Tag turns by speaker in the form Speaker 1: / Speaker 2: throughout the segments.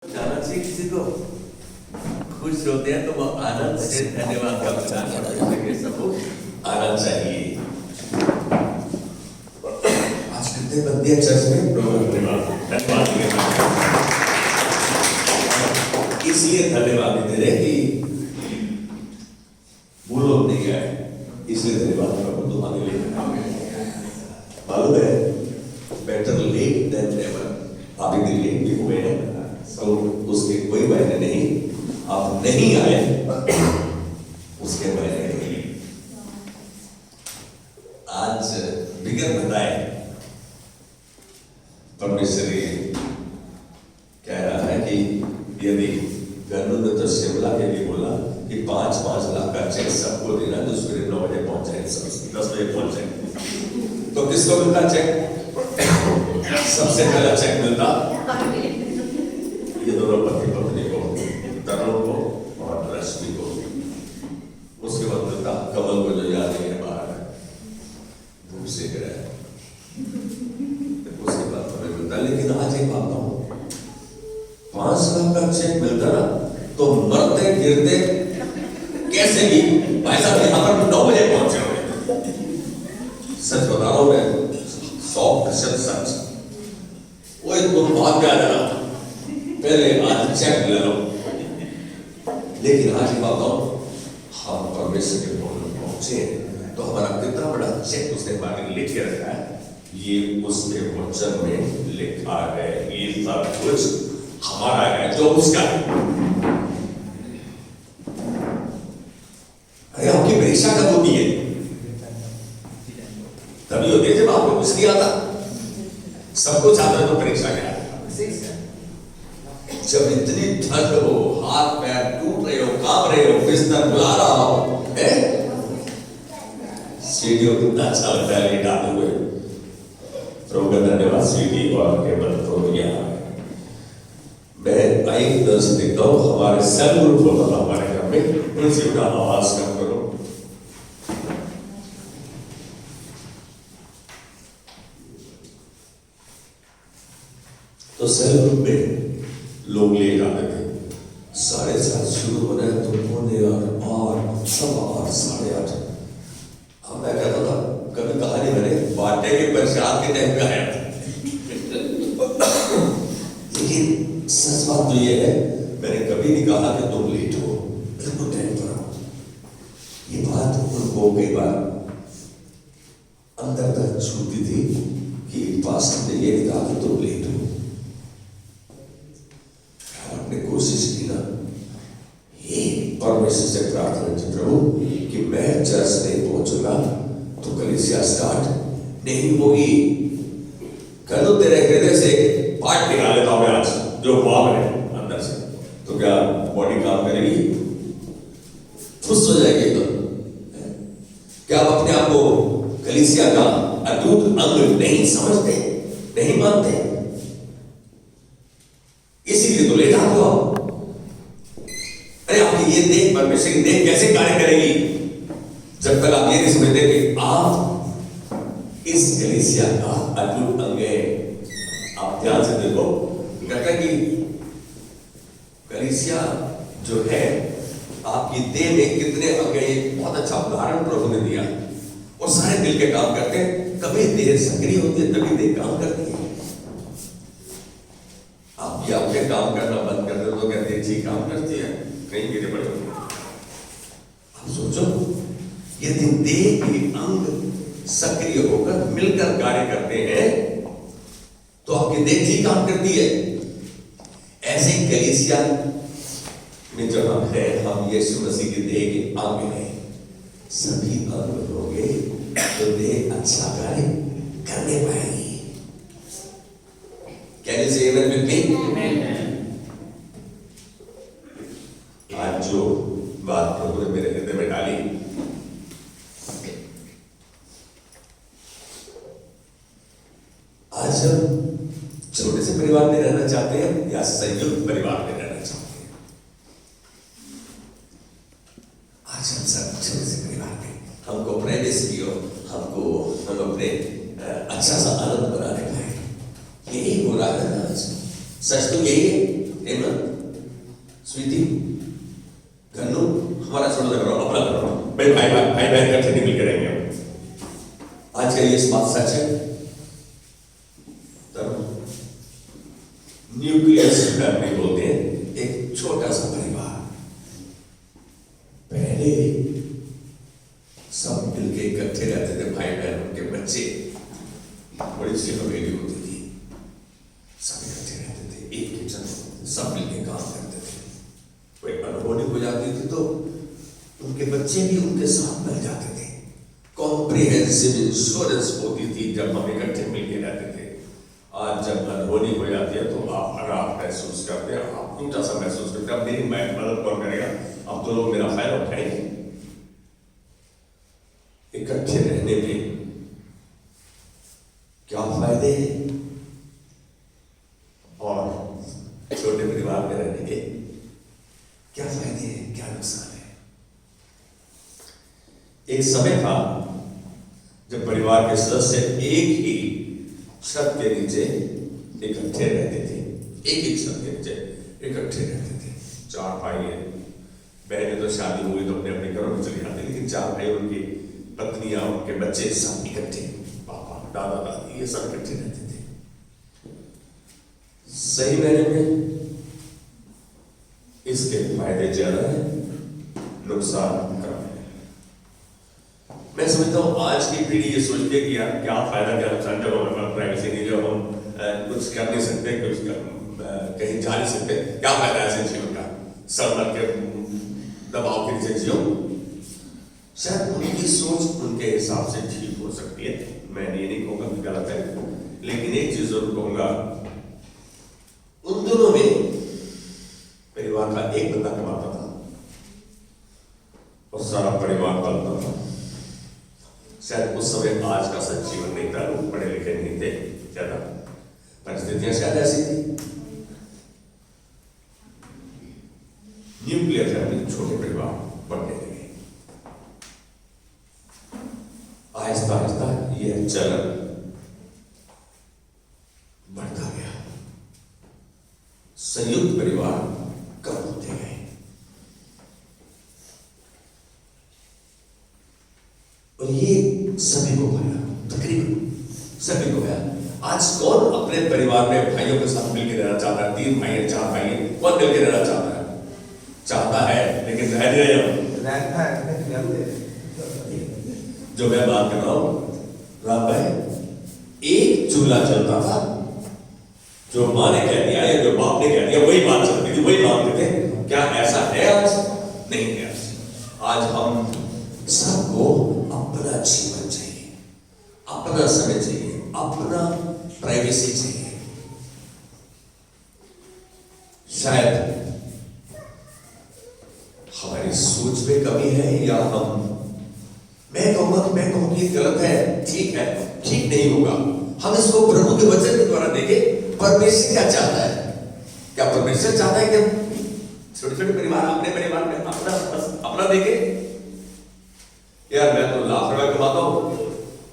Speaker 1: जाना चाहिए किसी को खुश होते हैं तो वो आनंद से धन्यवाद का प्रदान करते सबको आना चाहिए। आज कितने बंदे चर्च में धन्यवाद इसलिए धन्यवाद दे रहे कि वो लोग नहीं आए, इसलिए धन्यवाद प्रभु तुम्हारे लिए मालूम है। Better late than never. आप भी लेट भी हुए हैं तो उसके कोई मायने नहीं, आप नहीं आए उसके मायने नहीं। आज बिगड़ बताए परमेश्वर कह रहा है कि यदि गनु ने तो शिमला के लिए बोला कि 5-5 लाख का चेक सबको देना, तो सवेरे 9 बजे पहुंचे, 10 बजे पहुंचे, तो किसको मिलता चेक? सबसे पहला चेक मिलता ये दोनों पति पत्नी को, तरुण को और रश्मि को। उसके बाद मिलता कमल को जो याद नहीं है बाहर धूप सेक रहा है, उसके बाद हमें मिलता। लेकिन आज एक बात कहूं, 5 लाख का चेक मिलता ना तो मरते गिरते कैसे भी भाई साहब यहां पर 9 बजे पहुंचे हुए। सच बता रहा हूं मैं, 100% सच। वो तुम भाग जा रहा पहले आज चेक ले लो। लेकिन आज की बात हम परमेश्वर के भवन में पहुंचे तो हमारा कितना बड़ा चेक उसने हमारे लिए लिख के रखा है, ये उसके वचन में लिखा है। ये सब कुछ हमारा है जो उसका है। अरे आपकी परीक्षा कब होती है? तभी होती है जब आपको कुछ नहीं आता। सब कुछ आता है तो परीक्षा क्या है? जब इतनी ठंड हो, हाथ पैर टूट रहे हो, कांप रहे हो, बिस्तर बुला रहा हो, सीढ़ियों कितना अच्छा लगता है लेट आते हुए। प्रभु का धन्यवाद सीढ़ी और केवल तो यहाँ मैं आई दस देखता हूँ हमारे सेल ग्रुप होता था हमारे घर में, उनसे उठा आवाज कम करो। तो सेल ग्रुप में लोग ले जाते थे, 7:30 शुरू हो रहे तो 7:45 और 8:30। अब मैं कहता था, कभी कहानी मैंने बाटे के प्रसाद के टाइम पे आया था। लेकिन सच बात तो ये है, मैंने कभी नहीं कहा कि तुम लेट हो, बिल्कुल टाइम पर आओ। ये बात उनको कई बार अंदर तक छूती थी कि पास्टर ने ये नहीं कहा कि तुम लेट हो। कोशिश की ना, ये परमेश्वर से प्रार्थना की प्रभु कि मैं चर्च नहीं पहुंचूंगा तो कलीसिया स्टार्ट नहीं होगी। कर दो तेरे हृदय से पार्ट निकाल लेता हूं मैं आज, जो भाव है अंदर से, तो क्या बॉडी काम करेगी? खुश हो जाएगी एकदम। क्या आप अपने आप को कलीसिया का अटूट अंग नहीं समझते, नहीं मानते? इसीलिए तो लेटा हुआ। अरे आपकी ये देख परमेश्वर की देख कैसे कार्य करेगी जब तक आप ये नहीं समझते कि आप इस कलीसिया का अटूट अंग है। आप ध्यान से देखो, कहता कि कलीसिया जो है आपकी देह में कितने अंग है, बहुत अच्छा उदाहरण प्रभु ने दिया। और सारे दिल के काम करते हैं, कभी देह सक्रिय होती है तभी देह काम करती है। आप ये अपने काम करना बंद कर दो तो क्या देह ठीक काम करती है? कहीं गिरे पड़े। आप सोचो, यदि देह के अंग सक्रिय होकर मिलकर कार्य करते हैं तो आपकी देह ठीक काम करती है। ऐसे ही कलीसिया में जो हम हैं, हम यीशु मसीह की देह के अंग हैं। सभी अंग होंगे तो देह अच्छा कार्य करने पाएगी। Can you say amen with me? आज जो बात प्रभु ने मेरे हृदय में डाली, आज हम छोटे से परिवार में रहना चाहते हैं या संयुक्त परिवार में रहना चाहते हैं? आज हम सब छोटे से परिवार में, हमको प्राइवेसी हो, हम अपने अच्छा सा आनंद बनाने पाए। यही हो रहा है ना आज, सच तो यही है ना? मेरे भाई बहन इकट्ठे नहीं मिलकर रहेंगे। आज का ये इस बात सच है। न्यूक्लियस फैमिली बोलते हैं, एक छोटा सा परिवार, पहले सब मिलके इकट्ठे रहते थे, भाई बहन उनके बच्चे, बड़ी सी हवेली होती थी, सब इकट्ठे रहते थे, एक किचन, सब मिलके काम करते थे। कोई अनहोनी हो जाती थी तो उनके बच्चे भी उनके साथ मिल जाते थे। कॉम्प्रिहेंसिव इंश्योरेंस होती थी जब हम इकट्ठे मिलके रहते थे। आज जब अनहोनी हो जाती है तो आप आराम महसूस करते हैं, आप टूटा सा महसूस करते हैं, अब मेरी मदद कौन करेगा, अब तो लोग मेरा फायदा उठाएंगे। इकट्ठे रहने में क्या फायदे हैं और छोटे परिवार में रहने के क्या फायदे हैं, क्या नुकसान है। एक समय था जब परिवार के सदस्य एक ही छत के नीचे इकट्ठे रहते थे, एक ही छत के नीचे इकट्ठे रहते थे। चार भाई हैं, बहनें तो शादी हुई तो अपने अपने घरों में चली जाती, लेकिन चार भाई, उनकी पत्नियां, उनके बच्चे सब इकट्ठे, पापा, दादा, दादी, ये सब इकट्ठे रहते थे। सही मैंने में इसके फायदे ज्यादा है, नुकसान कम है। मैं समझता हूं आज की पीढ़ी ये सोचती है कि यार क्या फायदा क्या नुकसान, जब हमारे प्राइवेसी नहीं, जब हम कुछ कर नहीं सकते, कुछ कहीं जा नहीं सकते, क्या फायदा ऐसे जीवन का, सर मर के दबाव के नीचे जियो। शायद उनकी सोच उनके हिसाब से ठीक हो सकती है, मैं ये नहीं कहूंगा कि गलत है, लेकिन एक चीज जरूर कहूंगा, उन दोनों में परिवार का एक बंदा कमाता था और सारा परिवार पालता था। शायद उस समय आज का सा जीवन नहीं था, लोग पढ़े लिखे नहीं थे ज्यादा, परिस्थितियां शायद ऐसी थी। न्यूक्लियर फैमिली, छोटे परिवार बढ़ने लगे। आहिस्ता आहिस्ता यह चलन बढ़ता गया, संयुक्त परिवार कम होते गए। और ये सभी को गया, तकरीबन सभी को गया। आज कौन अपने परिवार में भाइयों के साथ मिलकर रहना चाहता है? 3 भाई हैं, 4 भाई हैं, कौन मिलकर रहना चाहता है? चाहता है, लेकिन रह नहीं रहे। जो मैं बात कर रहा हूं राम भाई, एक चूल्हा चलता था, जो माँ ने कह दिया या जो बाप ने कह दिया वही बात चलती थी, वही मानते थे। क्या ऐसा है आज? नहीं है। आज हम सबको अपना जीवन चाहिए, अपना समय चाहिए, अपना प्राइवेसी चाहिए। शायद हमारी सोच में कमी है, या मैं कहूंगी गलत है, ठीक है, ठीक नहीं होगा। हम इसको प्रभु के वचन के द्वारा देखें, परमेश्वर क्या चाहता है? क्या परमेश्वर चाहता है कि हम छोटे छोटे परिवार, अपने परिवार में अपना देखें? यार मैं तो लाख रुपए कमाता हूं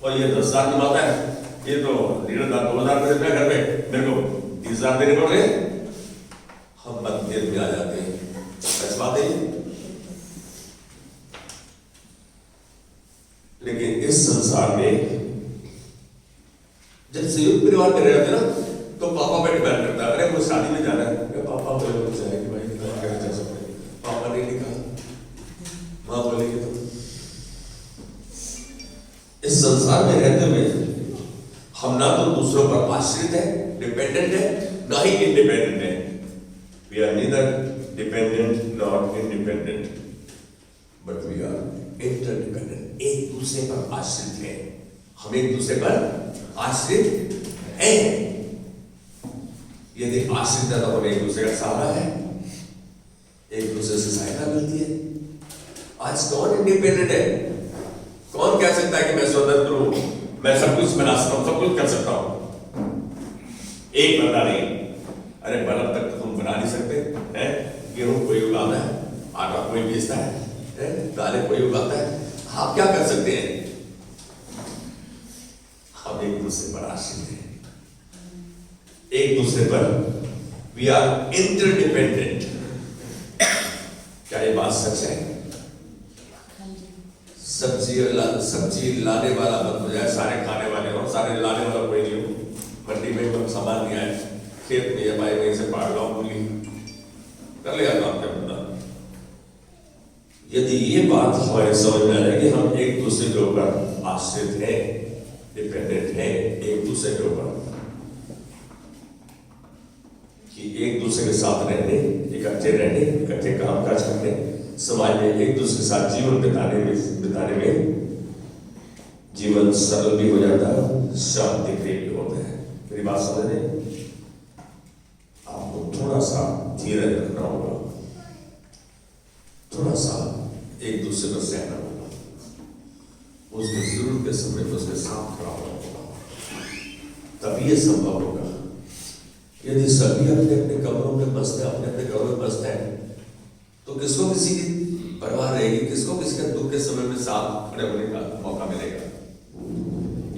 Speaker 1: और ये 10,000 कमाता है, ये तो 1,500 2,000 रुपए घर में, मेरे को 30,000 देने पड़ रहे। हम मतभेद में आ जाते हैं, सच बात है। लेकिन इस संसार में जब संयुक्त परिवार में रहते ना, तो पापा पे डिपेंड करता है। अरे वो शादी में जाना है, पापा बोले कि भाई कैसे जा सकते, पापा ने लिखा, माँ बोलेगी तो। इस संसार में रहते हुए हम ना तो दूसरों पर आश्रित है, डिपेंडेंट है, ना ही इंडिपेंडेंट है। We are neither dependent not independent, but we are interdependent. एक दूसरे पर आश्रित है, हम एक दूसरे पर आश्रित हैं। यदि आश्रित है तो हमें एक दूसरे का सहारा है, एक दूसरे से सहायता मिलती है। आज कौन इंडिपेंडेंट है? कौन कह सकता है कि मैं स्वतंत्र हूं, मैं सब कुछ बना सकता हूं, सब कुछ कर सकता हूं? एक बंदा नहीं। अरे बल्ब तक तो तुम बना नहीं सकते हैं। गेहूं कोई उगाता है, आटा कोई बेचता है, दालें कोई उगाता है, आप क्या कर सकते हैं? हम एक दूसरे पर आश्रित हैं, एक दूसरे पर वी आर इंटरडिपेंडेंट। क्या ये बात सच है? सब्जी लाने वाला बंद हो जाए, सारे खाने वाले हो, सारे लाने वाला कोई नहीं हो, मंडी में सामान नहीं आए, खेत में या भाई वहीं से पाड़ लो मूली कर लिया काम क्या बंदा। यदि ये बात हमारे समझ में आ जाए कि हम एक दूसरे के ऊपर आश्रित हैं, डिपेंडेंट हैं एक दूसरे के ऊपर, कि एक दूसरे के साथ रहने, इकट्ठे रहने, इकट्ठे काम काज करने, समाज में एक दूसरे के साथ जीवन बिताने में जीवन सरल भी हो जाता है, शांति प्रिय भी होता है। मेरी बात समझ रहे? आपको थोड़ा सा धीरज रखना होगा, थोड़ा सा एक दूसरे पर सहना होगा, उसके जरूरत के समय में उसके साथ खड़ा होना होगा, तभी ये संभव होगा। यदि सभी अपने अपने कमरों में मस्त है, अपने अपने घरों में मस्त है, तो किसको किसी की परवाह रहेगी, किसको किसी के दुख के समय में साथ खड़े होने का मौका मिलेगा?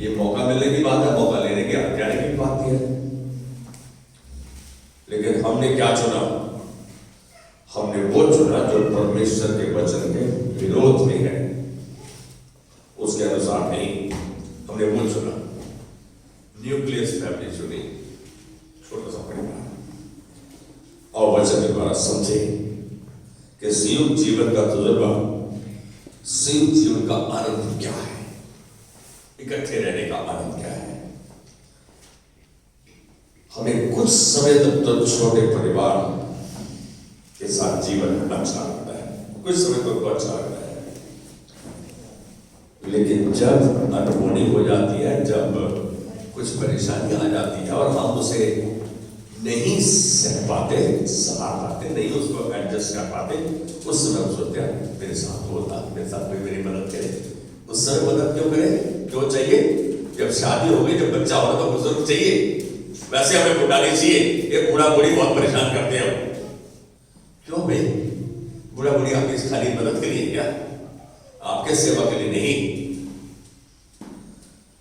Speaker 1: ये मौका मिलने की बात है, मौका लेने की हत्याने की बात है। लेकिन हमने क्या चुना? हमने वो चुना जो परमेश्वर के वचन के विरोध में है, उसके अनुसार नहीं। हमने वो चुना, न्यूक्लियस फैमिली चुनी, छोटा सा परिवार, और वचन के द्वारा समझे कि संयुक्त जीवन का तजुर्बा, संयुक्त जीवन का आनंद क्या है, इकट्ठे रहने का आनंद क्या है। हमें कुछ समय तक तो छोटे परिवार के साथ जीवन अच्छा लगता है, कुछ समय तक तो अच्छा लगता है, लेकिन जब अनहोनी हो जाती है, जब कुछ परेशानी आ जाती है और हम उसे नहीं सह पाते, सहा पाते, नहीं उसको एडजस्ट कर पाते, उस समय हम सोचते हैं मेरे साथ होता, मेरे साथ कोई मेरी मदद करे। उस समय मदद क्यों करे? क्यों चाहिए? जब शादी हो गई, जब बच्चा हो रहा तो बुजुर्ग चाहिए, वैसे हमें बुढ़ा नहीं चाहिए। ये बूढ़ा बूढ़ी बहुत परेशान करते हैं। क्यों भाई? बूढ़ा बूढ़ी आपकी खाली मदद के लिए क्या? आपके सेवा के लिए नहीं।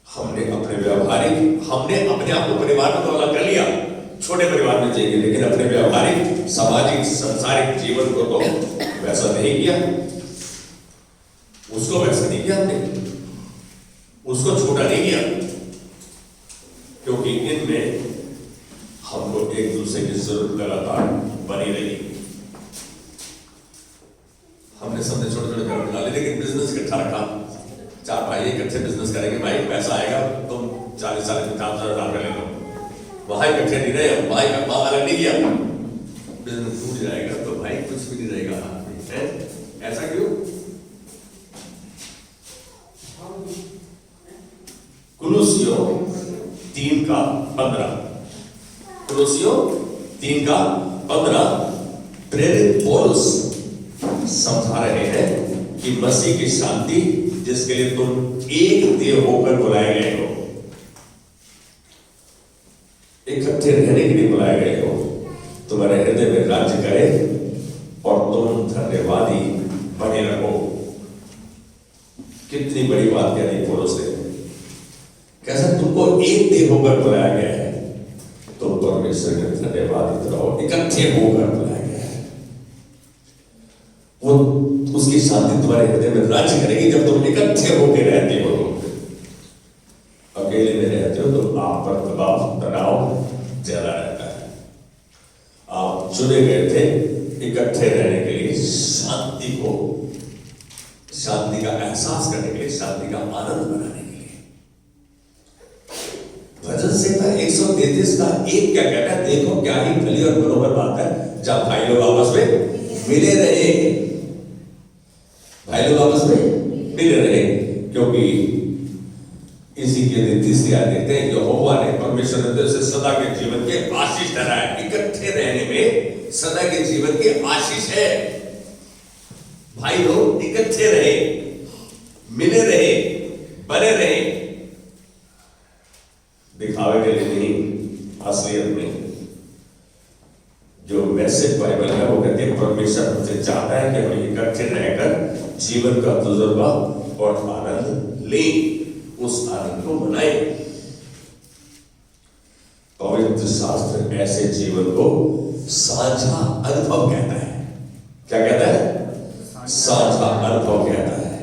Speaker 1: हमने अपने व्यवहारिक, हमने अपने आप को परिवार में तो अलग कर लिया, छोटे परिवार में चाहिए, लेकिन अपने व्यवहारिक, सामाजिक, सांसारिक जीवन को तो वैसा नहीं किया, उसको वैसा नहीं किया हमने, उसको छोटा नहीं किया, क्योंकि इनमें हमको एक दूसरे की जरूरत लगातार बनी रही। हमने सबने छोटे छोटे घर बना लिए, लेकिन बिजनेस इकट्ठा रखा, चार भाई इकट्ठे बिजनेस करेंगे, भाई पैसा आएगा, तुम 40 साल में 50,000 ले लो, वहां इकट्ठे नहीं रहे, भाई का मां अलग नहीं किया, बिजनेस टूट जाएगा तो भाई कुछ भी नहीं रहेगा हाथ में। ऐसा क्यों? कुलुसियों 3:15, कुलुसियों 3:15 प्रेरित पौलुस समझा रहे हैं कि मसीह की शांति, जिसके लिए तुम एक देह होकर बुलाए गए हो, इकट्ठे रहने के लिए बुलाए गए हो, तुम्हारे हृदय में राज्य करे और तुम धन्यवादी बने रहो। कितनी बड़ी बात कह रही पौलुस ने। कैसा? तुमको एक देह होकर बुलाया गया है, तुम परमेश्वर के धन्यवादित रहो, इकट्ठे होकर बुलाया गया है। वो उसकी शांति तुम्हारे हृदय में राज्य करेगी जब तुम इकट्ठे होकर रहते हो। अकेले में रहते हो तो आप पर दबाव, तनाव ज्यादा रहता है। आप चुने गए थे इकट्ठे रहने के लिए, शांति को, शांति का एहसास करने के लिए, शांति का आनंद बनाने के लिए। भजन संहिता 133 का 1 क्या कहता है? देखो क्या ही भली और मनोहर बात है जब भाई लोग आपस में मिले रहे, भाई लोग आपस में मिले रहे, क्योंकि इसी के लिए तीसरी आयत देखते हैं, यहोवा ने, परमेश्वर ने तो सदा के जीवन के आशीष ठहराया। इकट्ठे रहने में सदा के जीवन के आशीष है। भाई लोग इकट्ठे रहे, मिले रहे, बने रहे, दिखावे के लिए नहीं, असलियत में। जो मैसेज बाइबल है वो कहते हैं परमेश्वर हमसे चाहता है कि हम इकट्ठे रहकर जीवन का तजुर्बा और आनंद लें, उस आनंद को मनाएं। पवित्र शास्त्र ऐसे जीवन को साझा अनुभव कहता है। क्या कहता है? साझा अनुभव कहता है।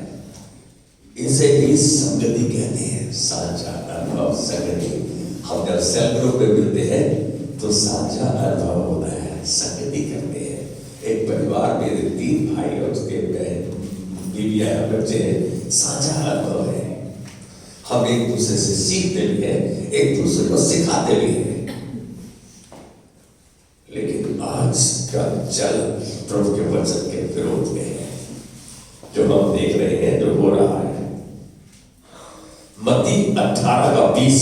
Speaker 1: इसे ही संगति कहते हैं, साझा अनुभव संगति। हम जब सेल ग्रुप में मिलते हैं तो साझा अनुभव होता है, संगति करते हैं। एक परिवार में 3 भाई और उसके बहन बीवियां बच्चे हैं, साझा अनुभव है। हम एक दूसरे से सीखते भी हैं, एक दूसरे को सिखाते भी हैं। लेकिन आज का चल प्रभु के वचन के विरोध में है, जो हम देख रहे हैं, जो हो रहा है। मत्ती 18:20,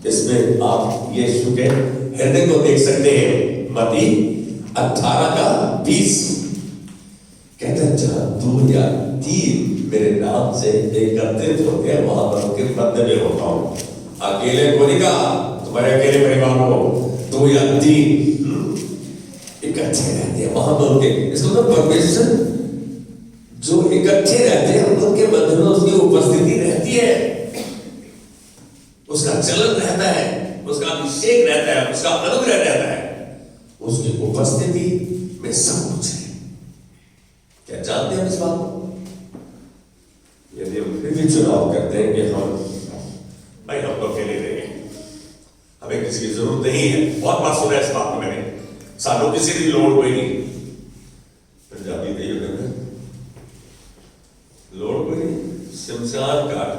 Speaker 1: इसमें आप यीशु के हृदय को देख सकते हैं। मत्ती 18:20 कहते हैं, जहां 2 या 3 मेरे नाम से एकत्रित होते हैं, वहां पर उनके मध्य में होता हूं। अकेले को नहीं कहा, तुम्हारे अकेले परिवार हो, 2 या 3 इकट्ठे रहते हैं, वहां पर उनके, इसको तो परमेश्वर जो इकट्ठे रहते हैं उनके मध्य में उसकी उपस्थिति रहती है, उसका चलन रहता है, उसका अभिषेक रहता है, उसका अनुग्रह रहता है, उसकी उपस्थिति में सब कुछ है। क्या जानते हैं इस बात को? यदि हम फिर भी चुनाव करते हैं कि हम भाई हम तो अकेले रहेंगे, हमें किसी की जरूरत नहीं है, बहुत बार सुना इस बात को मैंने, सालों किसी की लोड़ कोई नहीं। पंजाबी में लोड़ कोई नहीं, शमशान घाट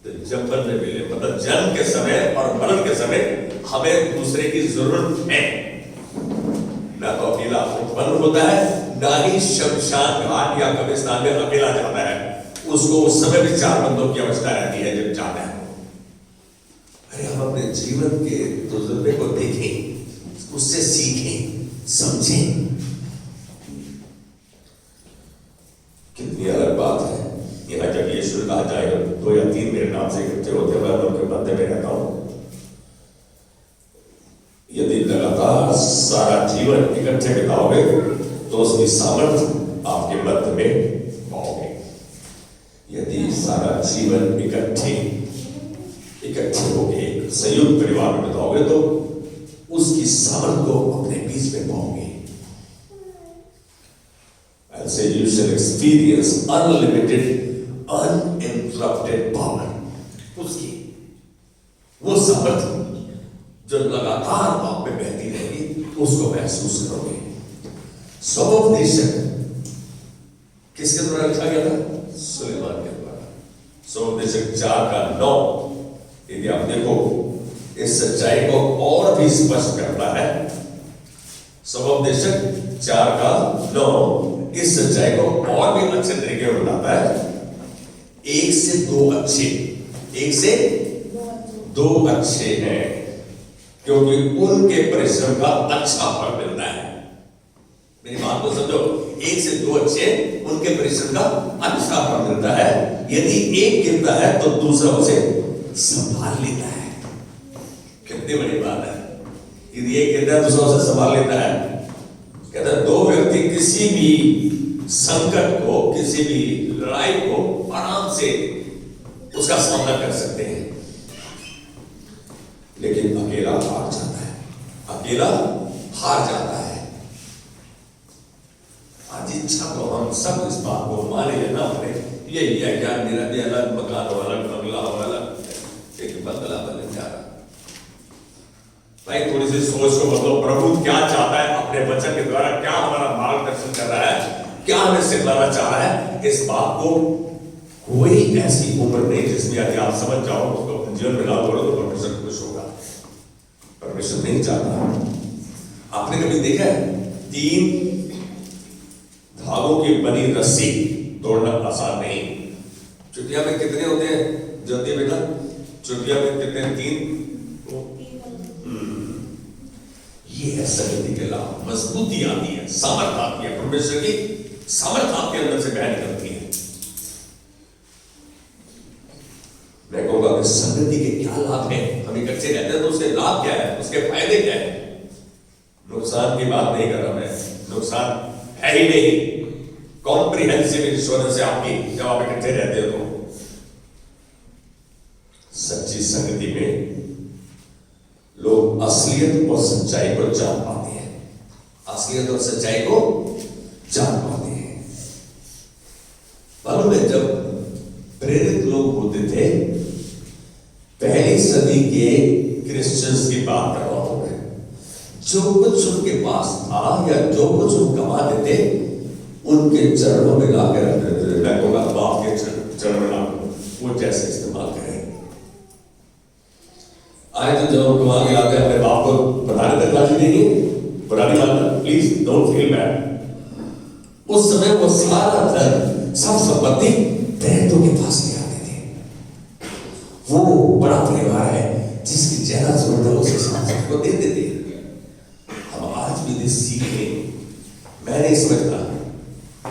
Speaker 1: तो जब में मिले, मतलब जन्म के समय और मरण के समय हमें दूसरे की जरूरत है। ना तो अकेला उत्पन्न होता है, ना ही शमशान घाट या कब्रिस्तान में अकेला जाता है। उसको उस समय भी 4 बंदों की अवस्था रहती है जब जाता है। अरे हम अपने जीवन के तजुर्बे को देखें, उससे सीखें, समझें। कितनी अलग बात है। यहाँ जब यीशु कहा जाए 2 या 3 मेरे नाम से इकट्ठे होते हैं, मैं उनके मध्य में रहता हूं। यदि लगातार सारा जीवन इकट्ठे बिताओगे तो उसकी सामर्थ्य आपके मध्य में पाओगे। यदि सारा जीवन इकट्ठे होके संयुक्त परिवार में बिताओगे तो उसकी सामर्थ्य को अपने बीच में पाओगे। I'll say you shall experience unlimited, uninterrupted power. उसकी वो सामर्थ्य जो लगातार आप में बहती रहेगी, उसको महसूस करोगे। स्वोपदेशक किसके द्वारा लिखा गया था? सुलेमान के द्वारा। स्वोपदेशक 4:9, यदि आप देखो इस सच्चाई को और भी स्पष्ट करता है। स्वोपदेशक 4:9 इस सच्चाई को और भी अच्छे तरीके से बताता है। 1 से 2 अच्छे, 1 से 2 अच्छे हैं, क्योंकि उनके परिश्रम का अच्छा फल मिलता है। मेरी बात को समझो, 1 से 2 अच्छे, उनके परिश्रम का अच्छा फल मिलता है। यदि एक गिरता है तो दूसरा उसे संभाल लेता है। कितनी बड़ी बात है। यदि एक गिरता है दूसरा उसे संभाल लेता है। कहता है 2 व्यक्ति किसी भी संकट को, किसी भी लड़ाई को आराम से उसका सामना कर सकते हैं, लेकिन अकेला हार जाता है। अकेला हार जाता है। आज इच्छा तो हम सब इस बात को माने या ना माने, यही है क्या, मेरा भी अलग मकान हो, अलग बंगला हो, अलग एक बंगला बनने जा रहा। भाई थोड़ी सी सोच को बदलो। प्रभु क्या चाहता है अपने वचन के द्वारा, क्या हमारा मार्गदर्शन कर रहा है, क्या हमें सिखाना चाह रहा है, इस बात को कोई ऐसी उम्र नहीं जिसमें यदि आप समझ जाओ, उसको अपने जीवन में लागू करो तो परमेश्वर खुश होगा। परमेश्वर नहीं चाहता। आपने कभी देखा है 3 धागों की बनी रस्सी तोड़ना आसान नहीं। चुटिया में कितने होते हैं ज्योति बेटा? चुटिया में कितने? 3। ये है संगति के लाभ। मजबूती आती है, सामर्थ्य आती है, परमेश्वर की सामर्थ्य आपके अंदर से बहन करती है। मैं कहूंगा कि संगति के क्या लाभ है? हम इकट्ठे रहते हैं तो उसके लाभ क्या है, उसके फायदे क्या है? नुकसान की बात नहीं कर रहा मैं, नुकसान है ही नहीं। कॉम्प्रिहेंसिव इंश्योरेंस है आपकी जब आप इकट्ठे रहते हो। तो सच्ची संगति में लोग असलियत और सच्चाई को जान पाते हैं। असलियत और सच्चाई को जान पाते हैं। मालूम है, जब प्रेरित लोग होते थे, पहली सदी के क्रिश्चियंस की बात कर रहा हूं मैं, जो कुछ उनके पास था या जो कुछ वो कमाते थे, उनके चरणों में लाकर रखते थे। मैं कहूंगा बाप के चरण में लाकर वो जैसे इस्तेमाल करें। आए तो जब कमा के लाते अपने बाप को बताने तक राजी नहीं है, बुरानी बात, प्लीज डोंट फील बैड। उस समय वो सारा धन, सब संपत्ति प्रेरितों के पास ले आते थे। वो बड़ा परिवार है जिसकी ज्यादा जरूरत है, उसे समाज को दे देते। हम आज भी दिस सीखे, मैं नहीं समझता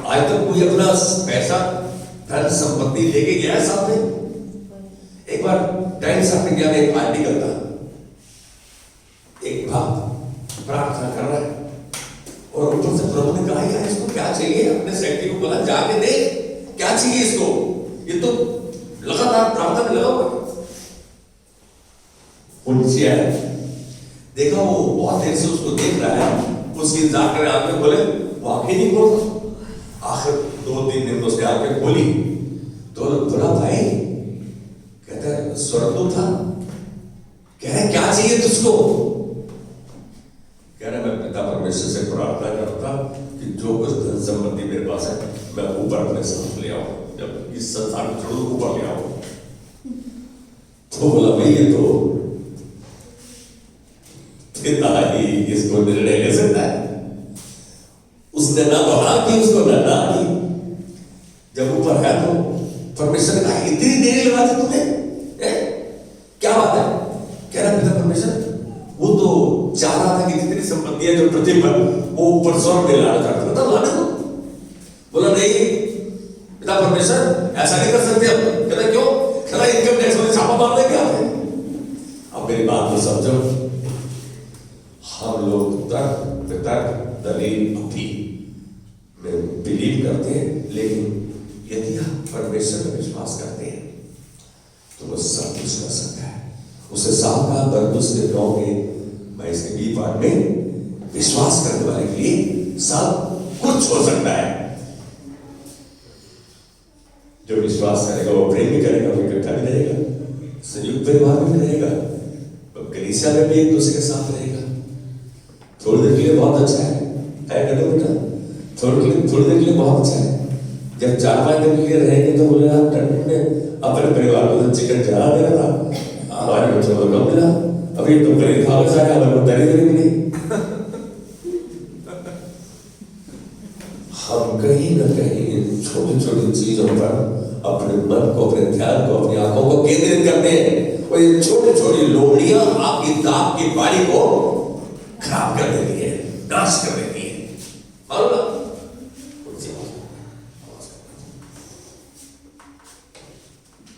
Speaker 1: आज तक कोई अपना पैसा, धन, संपत्ति लेके गया है साथ में। एक बार टाइम्स ऑफ इंडिया में एक आर्टिकल था, एक भक्त प्रार्थना कर रहा है और ऊपर से प्रभु ने कहा यार इसको क्या चाहिए, अपने सेक्रेटरी को बोला जाके दे, क्या चाहिए इसको, ये तो लगातार प्रार्थना में लगा हुआ। पुलिस आया, देखा वो बहुत देर से उसको देख रहा है, उसकी इंतजार कर आके बोले, वो आंखें नहीं खोलता। आखिर 2-3 दिन उसने आंखें खोली तो बोला भाई, कहता है स्वर्गदूत था, कह रहे क्या चाहिए तुझको, कह रहा मैं पिता परमेश्वर से प्रार्थना करता कि जो कुछ धन संपत्ति मेरे पास है मैं ऊपर अपने साथ ले आऊं, जब इस संसार को छोड़ ऊपर ले आऊं। तो बोला भाई ये तो पिता ही इसको निर्णय ले सकता है। उसने ना तो हाँ की उसको ना की, जब ऊपर है तो परमेश्वर ने कहा इतनी देरी लगा दी तुमने, क्या बात है, कह रहा पिता परमेश्वर वो तो चाह रहा था कि जितनी संपत्तियां जो पृथ्वी पर वो ऊपर स्वर्ग में लाना चाहता था, लाने को बोला नहीं पिता परमेश्वर ऐसा नहीं कर सकते हम। कहता क्यों, कहता इनकम टैक्स वाले छापा मार देंगे आप। अब मेरी बात को समझो, हम लोग तर्क दलील अभी में बिलीव करते हैं, लेकिन यदि आप परमेश्वर में विश्वास करते हैं तो वो सब कुछ कर सकता है। उसे साफ कहा बरदुस के गांव में मैं इसके बी पार्ट में विश्वास करने वाले के लिए सब कुछ हो सकता है। जो विश्वास करेगा वो प्रेम भी करेगा, वो इकट्ठा भी रहेगा, संयुक्त परिवार में भी रहेगा, कलीसिया में भी एक दूसरे के साथ रहेगा। थोड़ी देर के लिए बहुत अच्छा है बेटा, थोड़ी देर के लिए बहुत अच्छा है। जब 4-5 दिन के लिए रहेंगे तो बोले आप ठंड में अपने परिवार को तो चिकन चढ़ा दे रहा था, हमारे बच्चों को कम मिला, अभी तो करीब खा के सारे हमारे को तरी मिली। हम कहीं ना कहीं छोटी छोटी चीजों पर अपने मन को, अपने ध्यान को, अपनी आंखों को केंद्रित करते हैं, और ये छोटी छोटी लोमड़ियां आपकी दाप की बाड़ी को खराब कर देती है, नाश कर देती है।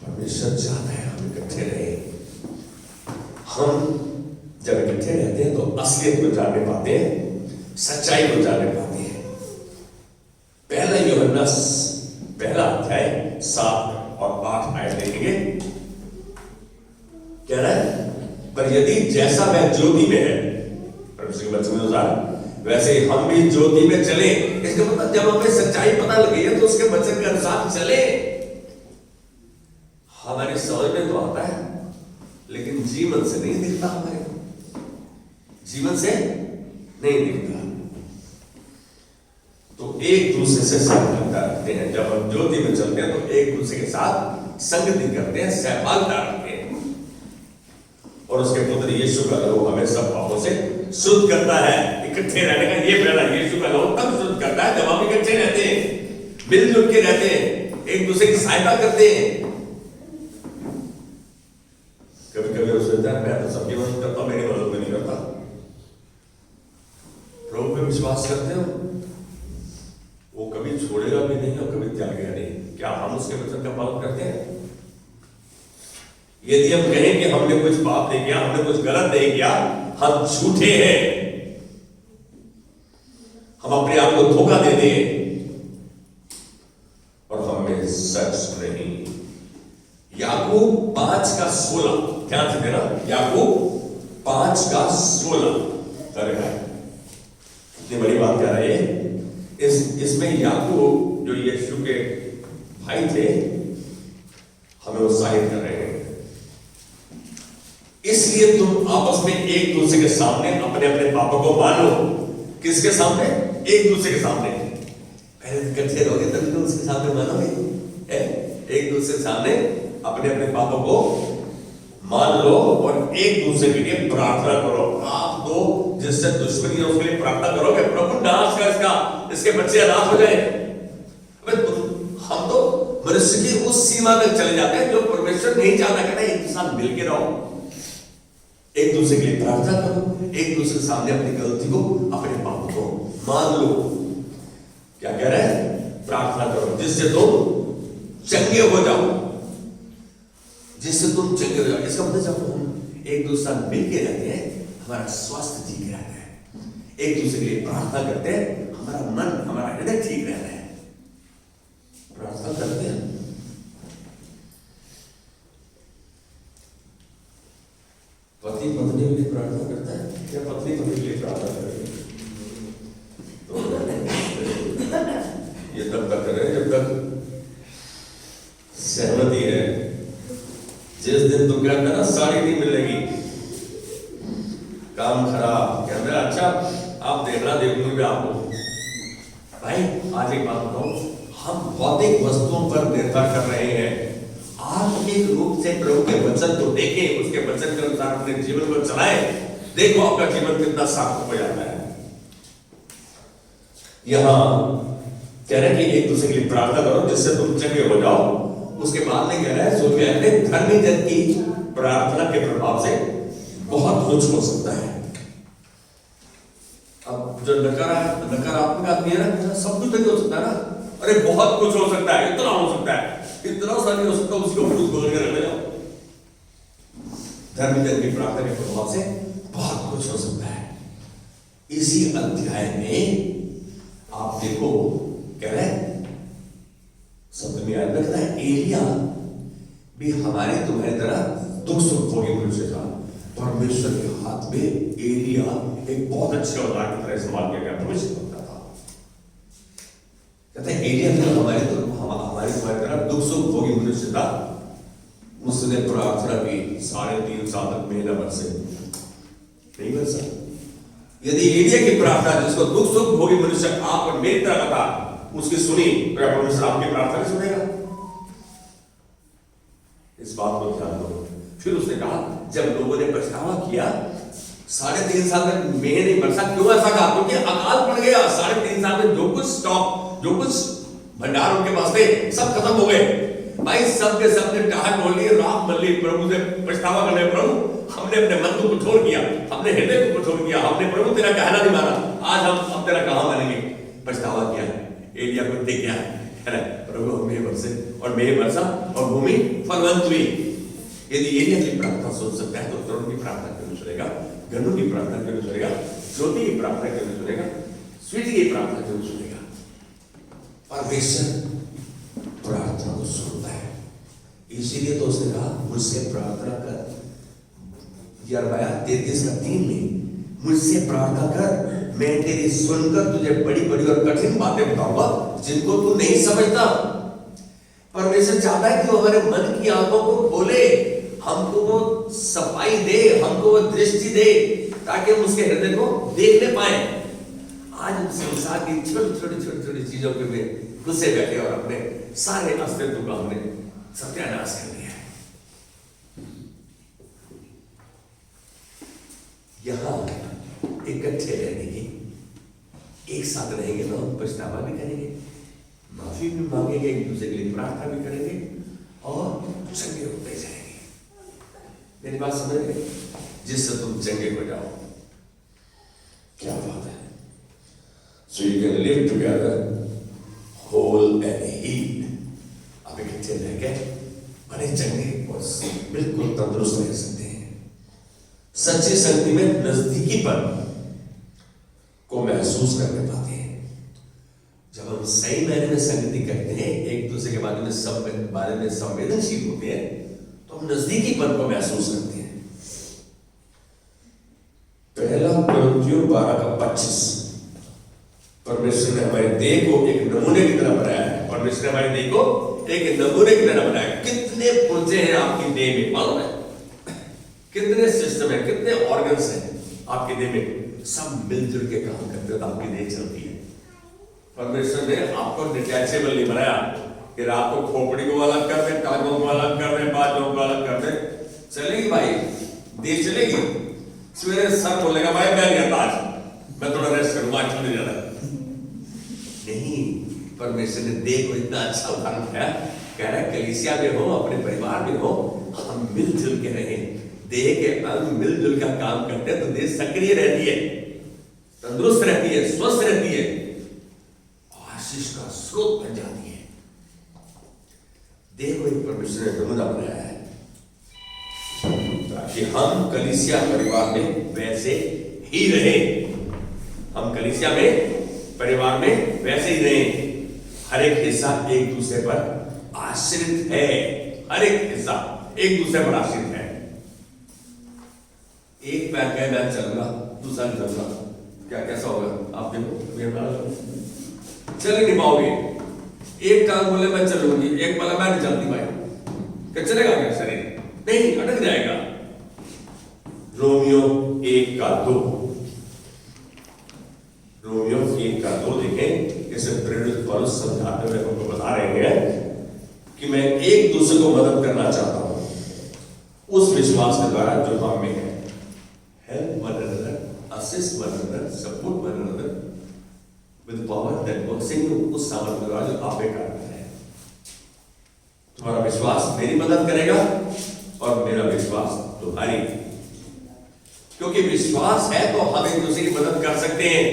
Speaker 1: परमेश्वर चाहता है हम इकट्ठे रहे। हम जब इकट्ठे रहते हैं तो असलियत को जानने पाते हैं, सच्चाई को जानने पाते हैं। पहला यूहन्ना पहला अध्याय 7 और 8 आयत देखेंगे, कह रहा है पर यदि जैसा वह ज्योति में है, परमेश्वर के वचन अनुसार, वैसे हम भी ज्योति में चले। इसका मतलब जब हमें सच्चाई पता लगी है तो उसके वचन के अनुसार चले। हमारी समझ में तो आता है लेकिन जीवन से नहीं दिखता, हमारे जीवन से नहीं दिखता। तो एक दूसरे से सहभागिता रखते हैं। जब हम ज्योति में चलते हैं तो एक दूसरे के साथ संगति करते हैं, सहभागिता रखते हैं, और उसके पुत्र यीशु का लहू हमें सब पापों से शुद्ध करता है। इकट्ठे रहने का ये पहला, यीशु का लहू तब शुद्ध करता है जब हम इकट्ठे रहते हैं, मिलजुल के रहते हैं, एक दूसरे की सहायता करते हैं। कभी कभी वो सोचता है मैं तो सबकी मदद करता हूं, मेरी मदद नहीं करता। प्रभु पे विश्वास करते हो, वो कभी छोड़ेगा भी नहीं और कभी त्यागेगा नहीं। क्या हम उसके वचन का पालन करते हैं? यदि हम कहें कि हमने कुछ पाप नहीं किया, हमने कुछ गलत नहीं किया, हम झूठे हैं, हम अपने आप को धोखा देते हैं और हमें सच नहीं। याकूब 5:16 ध्यान से देना, याकूब 5:16 कितनी बड़ी बात कह रहा है। इसमें याकूब जो यीशु के भाई थे, हमें उत्साहित कर रहे हैं। इसलिए तुम आपस में एक दूसरे के सामने अपने अपने पापों को मान लो। किसके सामने? एक दूसरे के सामने। पहले इकट्ठे रहोगे तभी तो उसके सामने मानोगे। एक दूसरे के सामने अपने अपने पापों को मान लो और एक दूसरे के लिए प्रार्थना करो। आप तो जिससे दुश्मनी है उसके लिए प्रार्थना करोगे, प्रभु नाश कर इसके बच्चे अनाथ हो जाए। हम तो मनुष्य की उस सीमा तक चले जाते हैं जो परमेश्वर नहीं चाहता। कहता है एक साथ मिलकर रहो, एक दूसरे के लिए प्रार्थना करो, एक दूसरे के सामने अपनी गलती को, अपने पाप को मान लो। क्या कह रहे हैं? प्रार्थना करो जिससे तुम चंगे हो जाओ, जिससे तुम चंगे हो जाओ। इसका मतलब जब हम एक दूसरे साथ मिलकर रहते हैं, हमारा स्वास्थ्य ठीक रहता है। एक दूसरे के लिए प्रार्थना करते हैं, हमारा मन, हमारा हृदय ठीक रहता है। प्रार्थना करते हैं। पति पत्नी के लिए प्रार्थना करता है या पत्नी पति के लिए प्रार्थना करेगी? तो ये तब तक करें जब तक सहमति है। जिस दिन तुम कहते ना साड़ी नहीं मिलेगी, काम खराब, कहते हैं अच्छा आप देखना, देखूंगी आपको। भाई आज एक बात बताओ, हम भौतिक वस्तुओं पर निर्भर कर रहे हैं। आत्मिक रूप से प्रभु के वचन को देखें, उसके वचन के अनुसार अपने जीवन को चलाएं। देखो आपका जीवन कितना सार्थक हो जाता है। यहां कह रहे हैं कि एक दूसरे के लिए प्रार्थना करो जिससे तुम चंगे हो जाओ। उसके बाद में कह रहा है सोफिया ने धर्मी जन की प्रार्थना के प्रभाव से बहुत कुछ हो सकता है। अब जो नकारात्मक आदमी है ना, सब कुछ नहीं हो सकता है ना। अरे बहुत कुछ हो सकता है, इतना हो सकता है, इतना सा नहीं हो सकता, उसको खुद बोल के रख जाओ। धर्मी जन की प्रार्थना के प्रभाव से बहुत कुछ हो सकता है। इसी अध्याय में आप देखो कह रहे शब्द में याद रखना है, एलिया भी हमारे तुम्हारी तरह दुख सुख भोगी मनुष्य था। परमेश्वर के हाथ में एलिया एक बहुत अच्छे औजार की तरह इस्तेमाल किया गया, भविष्य करता था। कहते हैं एलिया भी हमारी तुम्हारी तरह दुख सुख भोगी मनुष्य था। उसने प्रार्थना की 3.5 साल तक, महीना भर से नहीं बरसा। यदि एलिया की प्रार्थना जिसको दुख सुख भोगी मनुष्य आप और मेरी तरह का उसकी सुनी, तो परमेश्वर आपकी प्रार्थना नहीं सुनेगा? इस बात को ध्यान दो। फिर उसने कहा जब लोगों ने पछतावा किया 3.5 साल तक मेघ नहीं बरसा। क्यों ऐसा कहा? क्योंकि अकाल पड़ गया। 3.5 साल में जो कुछ स्टॉक, जो कुछ भंडार उनके पास थे, सब खत्म हो गए। भाई सब के सब ने टाहट बोल ली, रात मल्ली, प्रभु से पछतावा करने, प्रभु हमने अपने मन को कठोर किया, हमने हृदय को कठोर किया, हमने प्रभु तेरा कहना नहीं माना, आज हम अब तेरा कहां मानेंगे? पछतावा किया। एलिया को देख गया, कह रहा प्रभु मेघ बरसे और मेघ बरसा और भूमि फलवंत हुई। यदि एलिया की प्रार्थना सुन सकता है तो तरुण की प्रार्थना क्यों नहीं सुनेगा? गन्नू की प्रार्थना क्यों नहीं सुनेगा? ज्योति की प्रार्थना क्यों नहीं सुनेगा? स्वीटी की प्रार्थना क्यों नहीं सुनेगा? परमेश्वर प्रार्थना को सुनता है। इसीलिए तो उसने कहा मुझसे प्रार्थना कर। यिर्मयाह 33:3 में मुझसे प्रार्थना कर, मैं तेरी सुनकर तुझे बड़ी बड़ी और कठिन बातें बताऊंगा जिनको तू नहीं समझता। परमेश्वर चाहता है कि वो हमारे मन की आंखों को खोले, हमको वो सफाई दे, हमको वो दृष्टि दे, ताकि हम उसके हृदय को देखने पाए। आज हम संसार की छोटी-छोटी चीजों के में घुसे बैठे और अपने सारे अस्तित्व का हमने सत्यानाश कर दिया है। यहां इकट्ठे रहने की, एक साथ रहेंगे तो हम पछतावा भी करेंगे, माफी भी मांगेंगे, एक दूसरे के लिए प्रार्थना भी करेंगे और चंगे होते जाएंगे। मेरी बात समझ गए? जिससे तुम चंगे हो जाओ। क्या बात है? So you can live together whole and healed. आप इकट्ठे रह के बड़े चंगे और बिल्कुल तंदुरुस्त रह सकते हैं। सच्ची संगति में नजदीकीपन को महसूस करने पाते हैं। जब हम सही मायने में संगति करते हैं, एक दूसरे के बारे में संवेदनशील होते हैं, तो हम नजदीकीपन को महसूस करते हैं। पहला कोरिन्थियों 12:25 परमेश्वर ने हमारे देह को एक नमूने की तरह बनाया है। परमेश्वर ने हमारे देह को एक नमूने की तरह बनाया। कितने पुर्जे हैं आपकी देह में मालूम है? कितने सिस्टम है, कितने ऑर्गन्स हैं आपकी देह में, सब मिलजुल के काम करते हैं तो आपकी देह चलती है। परमेश्वर ने आपको डिटैचेबल नहीं बनाया कि रात को खोपड़ी को अलग कर दे, टांगों को अलग कर दे, बाजों को अलग कर दे। चलेगी भाई, देह चलेगी। सवेरे सर बोलेगा भाई मैं नहीं आता आज, मैं थोड़ा रेस्ट करूंगा, आज नहीं जाना। नहीं, परमेश्वर ने देह को इतना अच्छा उदाहरण दिया, कह रहा है कलीसिया में हो, अपने परिवार में हो, हम मिलजुल के रहें। देह के अंग मिलजुल का काम करते हैं तो देह सक्रिय रहती है, तंदुरुस्त रहती है, स्वस्थ रहती है, आशीष का स्रोत बन जाती है। देह को एक परमेश्वर ने नमूना बनाया है ताकि हम कलीसिया परिवार में वैसे ही रहें। हम कलीसिया में परिवार में वैसे ही रहें। हर एक हिस्सा एक दूसरे पर आश्रित है, हर एक हिस्सा एक दूसरे पर आश्रित है। एक पैर कहे मैं चलूंगा, दूसरा नहीं चलूंगा, क्या कैसा होगा आप देखो, चल नहीं पाओगे। एक काम बोले मैं चलूंगी, एक बोला मैं नहीं चलती भाई, क्या चलेगा क्या शरीर? नहीं, अटक जाएगा। रोमियो 1:2, रोमियो 1:2 देखें, इसे प्रेरित पौलुस समझाते हुए हमको बता रहे हैं कि मैं एक दूसरे को मदद करना चाहता हूं उस विश्वास के द्वारा जो हम में है। Help one another, assist one another, support one another with power that works in you, उस सामर्थ्य द्वारा जो आप में कार्य कर रहे हैं। तुम्हारा विश्वास मेरी मदद करेगा और मेरा विश्वास तुम्हारी, क्योंकि विश्वास है तो हम एक दूसरे की मदद कर सकते हैं।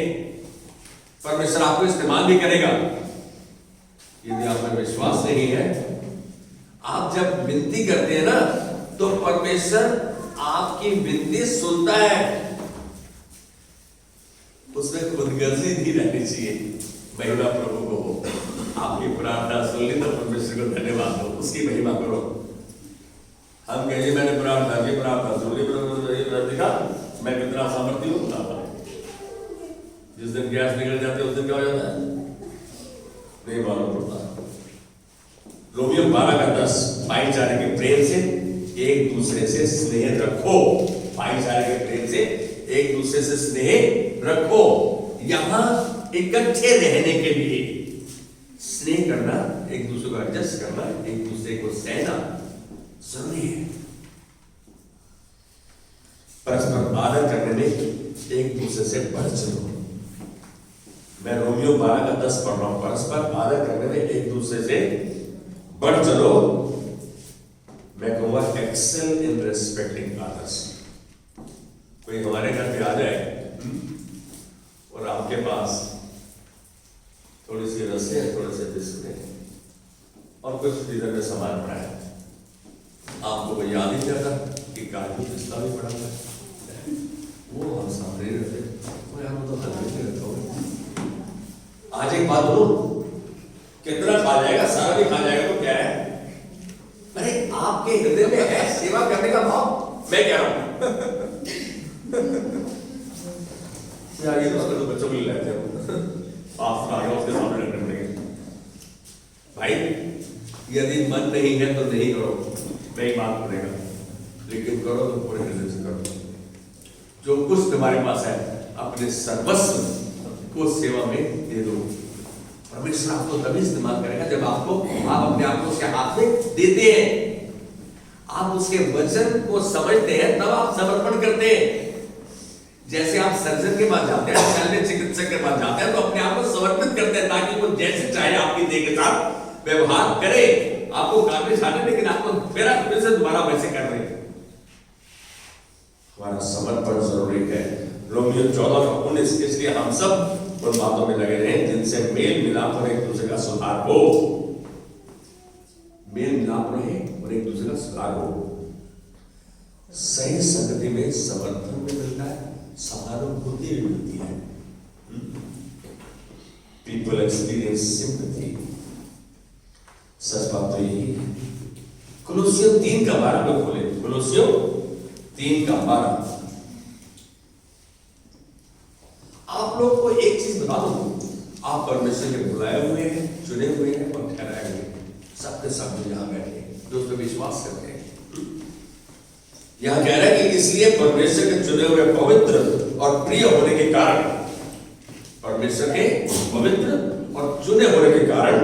Speaker 1: परमेश्वर आपको इस्तेमाल भी करेगा। यदि आप में विश्वास नहीं है, आप जब विनती करते हैं ना, तो परमेश्वर आपकी विनती सुनता है। उसमें खुदगर्जी नहीं रहनी चाहिए। महिमा प्रभु को हो, आपकी प्रार्थना सुन ली तो परमेश्वर को धन्यवाद दो, उसकी महिमा करो। हम कहेंगे मैंने प्रार्थना की, प्रार्थना सुन ली, देखा मैं कितना सामर्थ्य हूं ना। जिस दिन गैस निकल जाते उस दिन क्या हो जाता है नहीं मालूम पड़ता। रोमियो 12:10, भाईचारे के प्रेम से एक दूसरे से स्नेह रखो। भाईचारे के प्रेम से एक दूसरे से स्नेह रखो। यहां इकट्ठे रहने के लिए स्नेह करना, एक दूसरे को एडजस्ट करना, एक दूसरे को सहना जरूरी है। परस्पर आदर करने में एक दूसरे से बढ़ चलो। मैं रोमियो 12:10 पढ़ रहा हूं। परस्पर आदर करने में एक दूसरे से बढ़ चलो। मैं कहूंगा एक्सेल इन रेस्पेक्टिंग अदर्स। कोई हमारे घर पे आ जाए और आपके पास थोड़ी सी रस्सी है, थोड़े से बिस्कुट है और कुछ फ्रीजर में सामान पड़ा है, आपको कोई याद ही नहीं आता कि काजू पिस्ता भी पड़ा है, वो हम सामने रखते, वो यार वो तो हल्के में रखा हुआ। आज एक बात बोलो, कितना खा जाएगा? सारा भी खा जाएगा तो क्या है? अरे आपके हृदय में है सेवा करने का भाव। मैं कह रहा हूं यार ये तो बच्चों को ले लेते हैं, आप आ गया उसके सामने रखने पड़ेंगे। भाई यदि मन नहीं है तो नहीं करो, नहीं मांग पड़ेगा, लेकिन करो तो पूरे हृदय से करो। जो कुछ तुम्हारे पास है अपने सर्वस्व को सेवा में दे दो। परमेश्वर आपको तभी इस्तेमाल करेगा जब आप अपने आप को उसके हाथ में देते हैं, आप उसके वचन को समझते हैं, तब आप समर्पण करते हैं। जैसे आप सर्जन के पास जाते हैं, शल्य चिकित्सक के पास जाते हैं, तो अपने आप को समर्पित करते हैं ताकि वो जैसे चाहे आपकी देह के साथ व्यवहार करे। आपको काटने छाने, लेकिन आपको फिर से दोबारा वैसे कर रहे हैं। हमारा समर्पण जरूरी है। रोमियो 14:19, इसलिए हम सब उन बातों में लगे रहे जिनसे मेल मिलाप और एक दूसरे का सुधार हो। मेल मिलाप रहे और एक दूसरे का सुधार हो। सही संगति में समर्थन भी मिलता है, सहानुभूति भी मिलती है। People experience sympathy. सच बात तो यही है। कुलुस्सियों 3:12 को खोले। कुलुस्सियों 3:12। आप लोग को एक चीज बता दूं, आप परमेश्वर के बुलाए हुए हैं, चुने हुए हैं और ठहराए हुए हैं। सबके सब जो यहाँ बैठे जो उस पर विश्वास करते हैं। यहां कह रहा है कि इसलिए परमेश्वर के चुने हुए पवित्र और प्रिय होने के कारण, परमेश्वर के पवित्र और चुने होने के कारण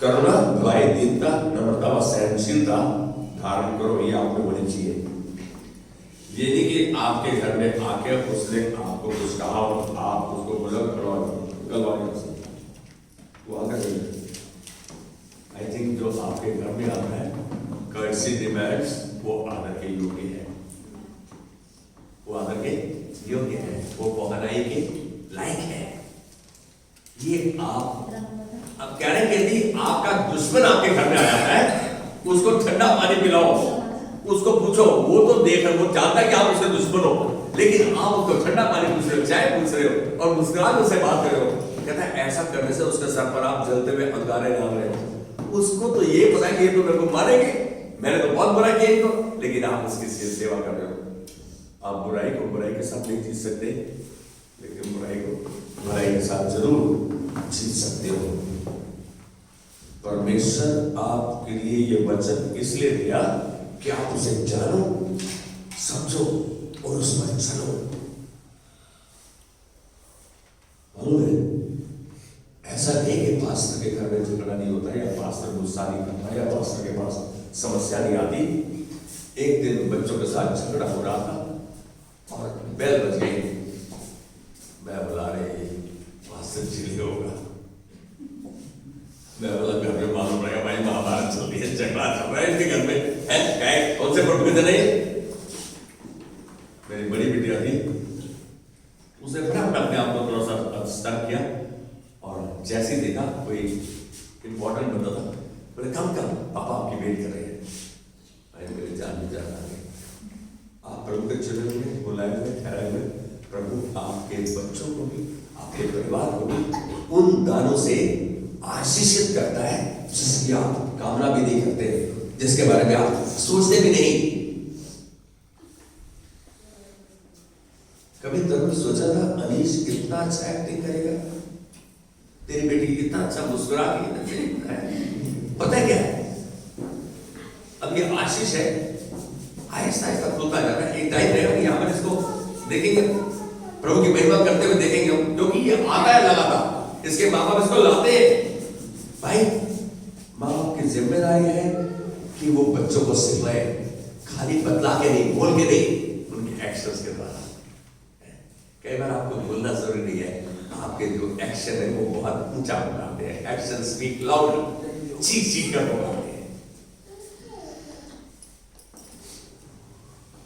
Speaker 1: करुणा, भलाई, दीनता, नम्रता व सहनशीलता धारण करो। ये आपको होनी चाहिए। ये नहीं कि आपके घर में आके उसने आपको कुछ कहा और आप उसको बोलो वो आकर आई थिंक जो आपके घर में आता है कर्सी डिमेरिट्स वो आदर के योग्य है, वो आदर के योग्य है, वो पहनाई के लायक है। ये आप अब कह रहे हैं कि आपका दुश्मन आपके घर में आ जाता है, उसको ठंडा पानी पिलाओ, उसको पूछो, वो तो देख वो जानता है कि आप उसके दुश्मन हो, लेकिन आप उसको ठंडा पानी पूछ रहे हो, चाय पूछ रहे हो और मुस्कुराहट उससे बात कर रहे हो। कहता है ऐसा करने से उसके सर पर आप जलते हुए अंगारे डाल रहे हो। उसको तो ये पता है कि ये तो मेरे को मारेंगे, मैंने तो बहुत बुरा किया इनको, लेकिन आप उसकी सेवा कर रहे हो। आप बुराई को बुराई के साथ नहीं जीत सकते, लेकिन बुराई को बुराई के साथ जरूर जीत सकते हो। परमेश्वर आपके लिए ये वचन इसलिए दिया कि आप उसे जानो, समझो और उस पर चलो। मालूम है ऐसा नहीं कि पास्टर के घर में झगड़ा नहीं होता या पास्टर गुस्सा नहीं करता या पास्टर के पास समस्या नहीं आती। एक दिन बच्चों के साथ झगड़ा हो रहा था और बेल बज गई, मैं बुला रही पास्टर चिल्ली होगा, मैं बोला घर में मालूम रहेगा भाई महाभारत चल रही है, झगड़ा चल रहा है इनके घर में है, कौन से पटके नहीं। मेरी बड़ी बिटिया थी, उसे फटाफट अपने आप को थोड़ा सा स्टक किया और जैसे देखा कोई इंपॉर्टेंट बंदा था, बोले कम पापा आपकी वेट कर रहे हैं। मेरे जान में जाना है, आप प्रभु के चुने हुए बुलाए हुए ठहराए हुए प्रभु आपके बच्चों को भी आपके परिवार को भी उन दानों से आशीषित करता है जिसकी आप कामना भी नहीं करते, जिसके बारे में आप सोचते भी नहीं। कभी तभी सोचा था अनीश कितना अच्छा एक्टिंग करेगा, तेरी बेटी कितना अच्छा मुस्कुरा के पता है क्या है? अब ये आशीष है, आहिस्ता आहिस्ता खुलता जा रहा है। एक टाइम रहेगा कि यहाँ पर इसको देखेंगे, प्रभु की महिमा करते हुए देखेंगे, क्योंकि ये आता है लगातार, इसके माँ बाप इसको लाते हैं। भाई माँ बाप की जिम्मेदारी है कि वो बच्चों को सिखाए, खाली बतला के नहीं, बोल के नहीं, उनके एक्शंस के द्वारा। कई बार आपको बोलना जरूरी नहीं है, आपके जो एक्शन है वो बहुत ऊंचा बनाते हैं। एक्शन स्पीक लाउड, चीख चीख कर बोलते हैं।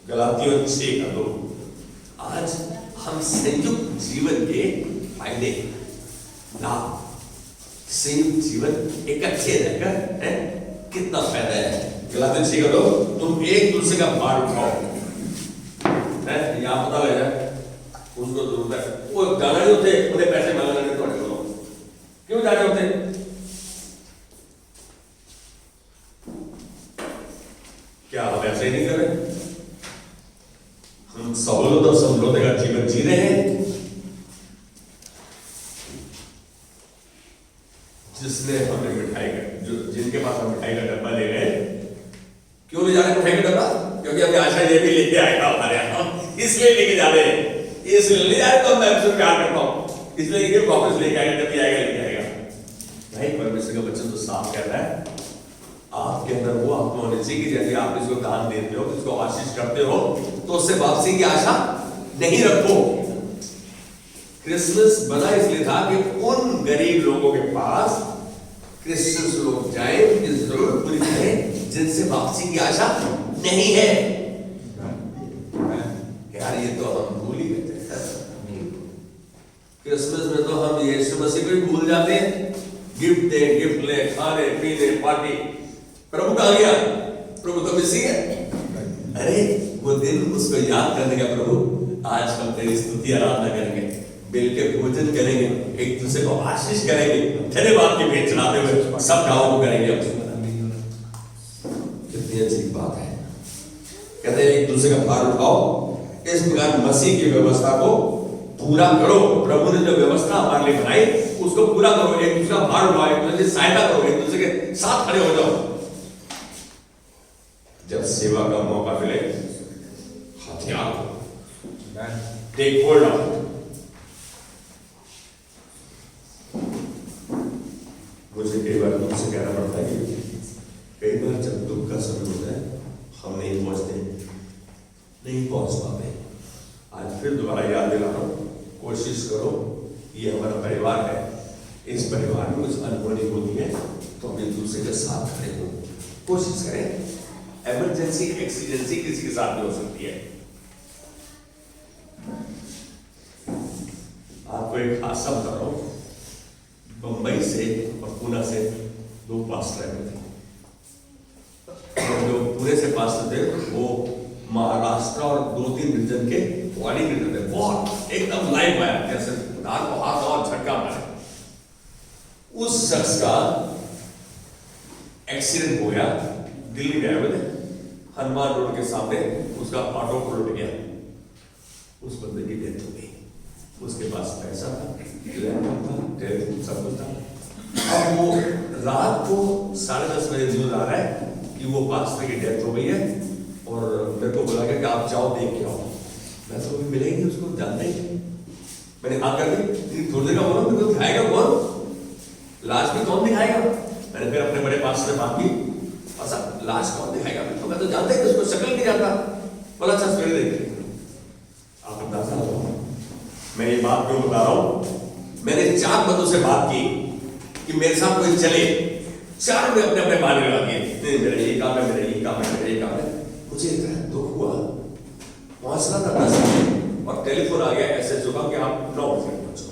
Speaker 1: गलातियों 6:2। आज हम संयुक्त जीवन के फायदे, लाभ, संयुक्त जीवन इकट्ठे रहकर है कितना फायदा है। गलातियों 6:2, तुम एक दूसरे का भार उठाओ। है यहाँ पता लग जाए उसको जरूरत है, वो जाना नहीं होते, उन्हें पैसे मांगना नहीं थोड़े बोलो, क्यों जाने होते? क्या हम ऐसे ही नहीं कर रहे? हम सहूलत और समृद्धि का जीवन जी रहे हैं। जिसने हमें मिठाई का, जो जिनके पास हम मिठाई का डब्बा ले गए, क्यों ले जा रहे मिठाई का डब्बा? क्योंकि हमें आशा ये भी लेके आएगा हमारे यहाँ, इसलिए लेके जा रहे हैं। इसलिए ले जाए तो मैं उससे प्यार करता हूँ, इसलिए कि वापस लेके आएगा, जब आएगा लेके आएगा। नहीं, परमेश्वर का वचन तो साफ कह रहा है, आपके अंदर वो आत्मा होनी चाहिए कि यदि आप इसको दान देते हो, इसको आशीष करते हो, तो उससे वापसी की आशा नहीं रखो। क्रिसमस बना इसलिए था कि उन गरीब लोगों के पास क्रिसमस लोग जाए, उनकी जरूरत पूरी करें, जिनसे वापसी की आशा नहीं है। यार ये तो हम भूल ही गए थे। क्रिसमस में तो हम यीशु मसीह को ही भूल जाते हैं। गिफ्ट दे, गिफ्ट ले, खाने पीने पार्टी। प्रभु कहाँ गया? प्रभु तो बिजी है। अरे वो दिन उसको याद करने का, प्रभु आज हम तेरी स्तुति आराधना करेंगे, मिल के भोजन करेंगे, एक दूसरे को आशीष करेंगे, धन्यवाद की भेंट चढ़ाते हुए सब गाँव को करेंगे। कितनी अच्छी बात है। कहते हैं एक दूसरे का भार उठाओ, इस प्रकार मसीह की व्यवस्था को पूरा करो। प्रभु ने जो व्यवस्था हमारे लिए बनाई उसको पूरा करो, एक दूसरा भार उठाओ, एक दूसरे की सहायता करो, एक दूसरे के साथ खड़े हो जाओ। जब सेवा का मौका मिले हथियार टेक होल्ड ऑफ। मुझे कई बार तुमसे कहना पड़ता है कि कई बार जब दुख का समय होता है हम नहीं पहुंच पाते। आज फिर दोबारा याद दिला रहा हूं, कोशिश करो, ये हमारा परिवार है, इस परिवार में कुछ अनहोनी होती है तो हम एक दूसरे के साथ खड़े हो, कोशिश करें। इमरजेंसी एक्सीडेंसी किसी के साथ भी हो सकती है। आपको एक हादसा बता रहा हूं, बंबई से और पुणे से दो पास्टर आए थे, जो पुणे से पास्टर थे वो महाराष्ट्र और 2-3 रीजन के कोऑर्डिनेटर थे। बहुत एकदम लाइव आया, जैसे धान को हाथ और झटका मारे। उस शख्स का एक्सीडेंट हो गया, दिल्ली में आए हुए थे, हनुमान रोड के सामने उसका ऑटो उलट गया, उस बंदे की डेथ हो गई। उसके पास पैसा था, लैपटॉप था, टेलीफोन सब कुछ था। अब वो रात को 10:30 बजे न्यूज आ रहा है कि वो पास्टर की डेथ हो गई है और मेरे को बोला गया कि आप जाओ देख के आओ। मैं तो अभी मिलेंगे उसको जानते ही नहीं। मैंने हाँ कर दी, थोड़ी देर का बोला मेरे को दिखाएगा कौन, लाश भी कौन दिखाएगा। मैंने फिर अपने बड़े पास्टर से बात की, अच्छा लाश कौन दिखाएगा, तो मैं तो जानता ही उसको शक्ल नहीं जानता। बोला अच्छा सवेरे देखिए। आप अंदाजा लगाओ मैं ये बात क्यों बता रहा हूं। मैंने 4 बंदों से बात की कि मेरे साथ कोई चले, 4 में अपने अपने बहाने लगा दिए, मेरा ये काम है, मेरा ये काम है, मेरा ये काम है। मुझे इतना दुख हुआ, पहुंचना था 10 बजे और टेलीफोन आ गया ऐसे सुबह कि आप 9 बजे पहुंचो।